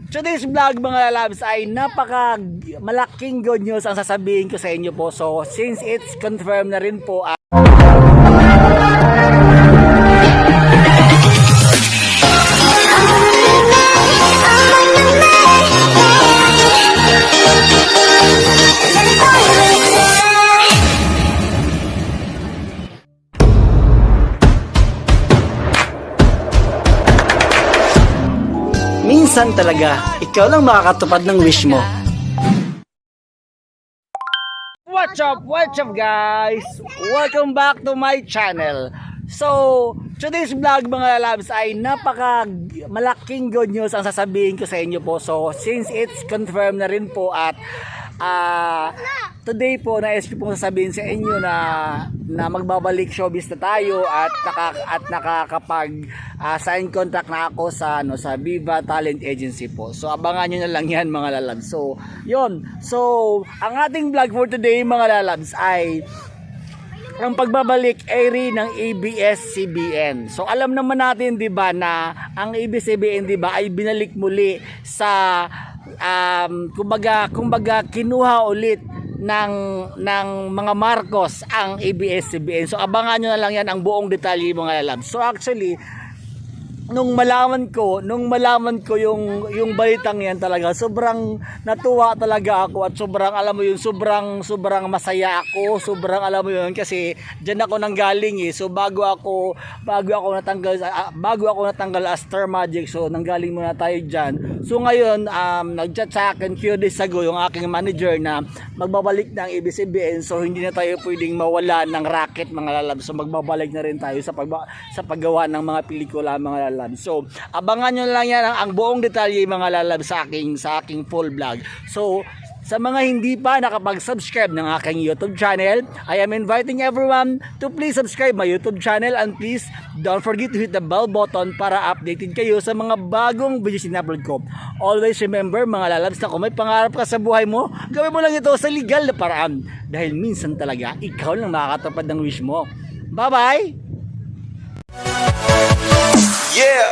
today's vlog mga lalabs ay napaka malaking good news ang sasabihin ko sa inyo po. So since it's confirmed na rin po minsan talaga, ikaw lang makakatupad ng wish mo. What's up guys? Welcome back to my channel. So, today's vlog mga lalabs ay napaka malaking good news ang sasabihin ko sa inyo po. So, since it's confirmed na rin po at today po nais ko pong sasabihin sa inyo na magbabalik showbiz na tayo at nakakapag sign contract na ako sa Viva Talent Agency po. So abangan niyo na lang 'yan mga lalabs. So, 'yon. So, ang ating vlog for today mga lalabs ay ang pagbabalik airy ng ABS-CBN. So alam naman natin 'di ba na ang ABS-CBN 'di ba ay binalik muli sa kumbaga kinuha ulit ng mga Marcos ang ABS-CBN. So abangan nyo na lang yan ang buong detalye mga lalabs. So actually nung malaman ko yung balitang yan talaga, sobrang natuwa talaga ako at sobrang alam mo yun, sobrang masaya ako, sobrang alam mo yun kasi diyan ako nanggaling eh. So bago ako natanggal as Star Magic, so nanggaling muna tayo diyan. So ngayon nag-chat sa akin few days ago yung aking manager na magbabalik na ang ABS-CBN, so hindi na tayo pwedeng mawala ng racket mga lalabs. So magbabalik na rin tayo sa paggawa ng mga pelikula mga lalabs. So abangan nyo lang yan ang buong detalye mga lalabs sa aking full vlog. So sa mga hindi pa nakapag-subscribe ng aking YouTube channel, I am inviting everyone to please subscribe my YouTube channel and please don't forget to hit the bell button para updated kayo sa mga bagong videos in-upload ko. Always remember mga lalabs na kung may pangarap ka sa buhay mo, gawin mo lang ito sa legal na paraan dahil minsan talaga ikaw lang makakatupad ng wish mo. Bye-bye! Yeah!